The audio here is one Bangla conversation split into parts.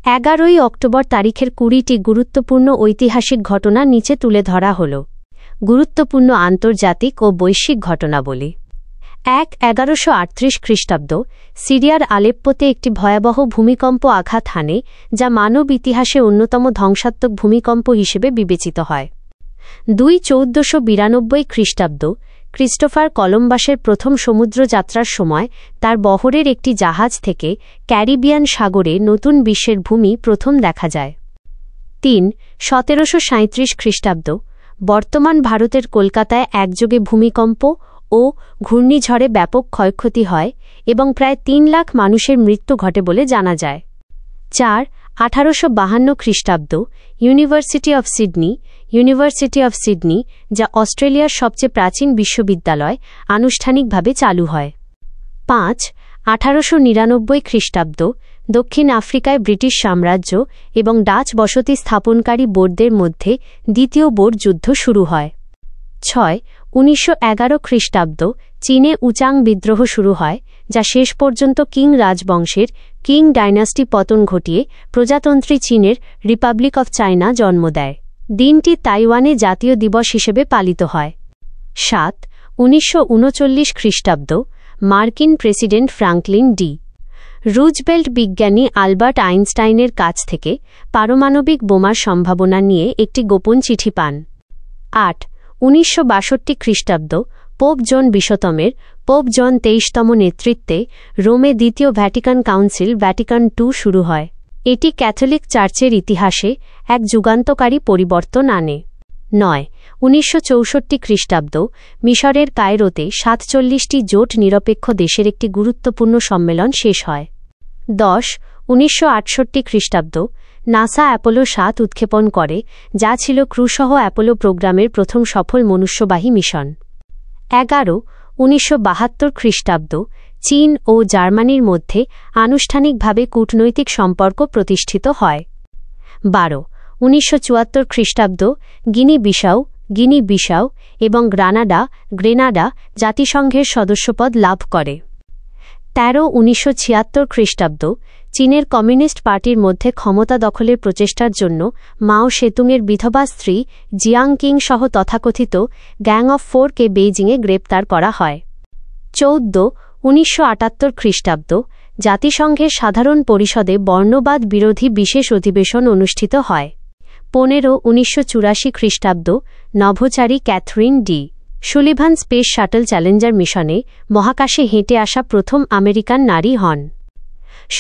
11ই অক্টোবর তারিখের 20টি গুরুত্বপূর্ণ ঐতিহাসিক ঘটনা নিচে তুলে ধরা হল। গুরুত্বপূর্ণ আন্তর্জাতিক ও বৈশ্বিক ঘটনাবলী। 1138 খ্রিস্টাব্দ সিরিয়ার আলেপ্পোতে একটি ভয়াবহ ভূমিকম্প আঘাত হানে, যা মানব ইতিহাসে অন্যতম ধ্বংসাত্মক ভূমিকম্প হিসেবে বিবেচিত হয়। 1492 খ্রিস্টাব্দ ক্রিস্টোফার কলম্বাসের প্রথম সমুদ্রযাত্রার সময় তার বহরের একটি জাহাজ থেকে ক্যারিবিয়ান সাগরে নতুন বিশ্বের ভূমি প্রথম দেখা যায়। 1737 খ্রিস্টাব্দ বর্তমান ভারতের কলকাতায় একযোগে ভূমিকম্প ও ঘূর্ণিঝড়ে ব্যাপক ক্ষয়ক্ষতি হয় এবং প্রায় 3 লাখ মানুষের মৃত্যু ঘটে বলে জানা যায়। 1852 খ্রিস্টাব্দ ইউনিভার্সিটি অফ সিডনি, যা অস্ট্রেলিয়ার সবচেয়ে প্রাচীন বিশ্ববিদ্যালয়, আনুষ্ঠানিকভাবে চালু হয়। 1899 খ্রিস্টাব্দ দক্ষিণ আফ্রিকায় ব্রিটিশ সাম্রাজ্য এবং ডাচ বসতি স্থাপনকারী বোরদের মধ্যে দ্বিতীয় বোর যুদ্ধ শুরু হয়। 1911 খ্রিস্টাব্দ চীনে উচাং বিদ্রোহ শুরু হয়, যা শেষ পর্যন্ত কিং রাজবংশের কিং ডাইনাস্টি পতন ঘটিয়ে প্রজাতন্ত্রী চীনের রিপাবলিক অফ চায়না জন্ম দেয়। দিনটি তাইওয়ানে জাতীয় দিবস হিসেবে পালিত হয়। 1939 খ্রিস্টাব্দ মার্কিন প্রেসিডেন্ট ফ্রাঙ্কলিন ডি. রুজভেল্ট বিজ্ঞানী আলবার্ট আইনস্টাইনের কাছ থেকে পারমাণবিক বোমার সম্ভাবনা নিয়ে একটি গোপন চিঠি পান। 1962 খ্রিস্টাব্দ পোপ জন 20তমের পোপ জন 23তম নেতৃত্বে রোমে দ্বিতীয় ভ্যাটিকান কাউন্সিল ভ্যাটিকান II শুরু হয়। এটি ক্যাথলিক চার্চের ইতিহাসে এক যুগান্তকারী পরিবর্তন আনে। 1964 খ্রিস্টাব্দ মিশরের কায়রোতে 47টি জোট নিরপেক্ষ দেশের একটি গুরুত্বপূর্ণ সম্মেলন শেষ হয়। 1968 খ্রিস্টাব্দ নাসা অ্যাপোলো 7 উৎক্ষেপণ করে, যা ছিল ক্রুসহ অ্যাপোলো প্রোগ্রামের প্রথম সফল মনুষ্যবাহী মিশন। 1972 খ্রিস্টাব্দ চীন ও জার্মানির মধ্যে আনুষ্ঠানিকভাবে কূটনৈতিক সম্পর্ক প্রতিষ্ঠিত হয়। 1974 খ্রিস্টাব্দ গিনি বিসাউ এবং গ্রেনাডা জাতিসংঘের সদস্যপদ লাভ করে। 1976 খ্রিস্টাব্দ চীনের কমিউনিস্ট পার্টির মধ্যে ক্ষমতা দখলের প্রচেষ্টার জন্য মাও সেতুংয়ের বিধবা স্ত্রী জিয়াং কিং সহ তথাকথিত গ্যাং অফ 4কে বেইজিংয়ে গ্রেপ্তার করা হয়। 1978 খ্রিস্টাব্দ জাতিসংঘের সাধারণ পরিষদে বর্ণবাদ বিরোধী বিশেষ অধিবেশন অনুষ্ঠিত হয়। 1984 খ্রিস্টাব্দ নভোচারী Kathryn D. Sullivan space shuttle Challenger মিশনে মহাকাশে হেঁটে আসা প্রথম আমেরিকান নারী হন।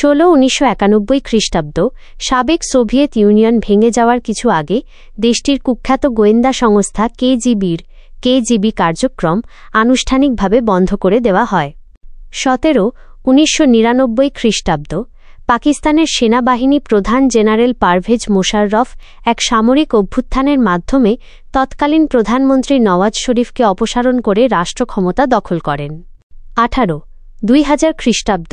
1991 খ্রিস্টাব্দ সাবেক সোভিয়েত ইউনিয়ন ভেঙে যাওয়ার কিছু আগে দেশটির কুখ্যাত গোয়েন্দা সংস্থা কেজিবি কার্যক্রম আনুষ্ঠানিকভাবে বন্ধ করে দেওয়া হয়। 1999 খ্রিস্টাব্দ পাকিস্তানের সেনাবাহিনী প্রধান জেনারেল পারভেজ মোশাররফ এক সামরিক অভ্যুত্থানের মাধ্যমে তৎকালীন প্রধানমন্ত্রী নওয়াজ শরীফকে অপসারণ করে রাষ্ট্র ক্ষমতা দখল করেন। 2000 খ্রিস্টাব্দ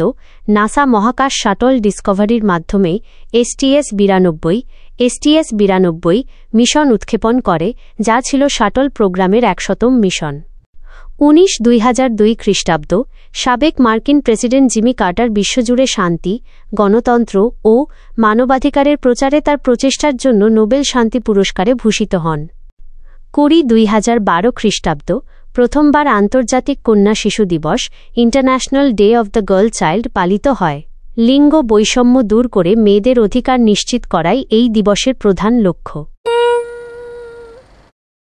নাসা মহাকাশ শাটল ডিসকভারির মাধ্যমে STS-92 মিশন উৎক্ষেপণ করে, যা ছিল শাটল প্রোগ্রামের 100তম মিশন। 2002 খ্রিস্টাব্দ সাবেক মার্কিন প্রেসিডেন্ট জিমি কার্টার বিশ্বজুড়ে শান্তি, গণতন্ত্র ও মানবাধিকারের প্রচারে তার প্রচেষ্টার জন্য নোবেল শান্তি পুরস্কারে ভূষিত হন। 2012 খ্রিস্টাব্দ প্রথমবার আন্তর্জাতিক কন্যা শিশু দিবস international day of the girl child পালিত হয়। লিঙ্গ বৈষম্য দূর করে মেয়েদের অধিকার নিশ্চিত করাই এই দিবসের প্রধান লক্ষ্য।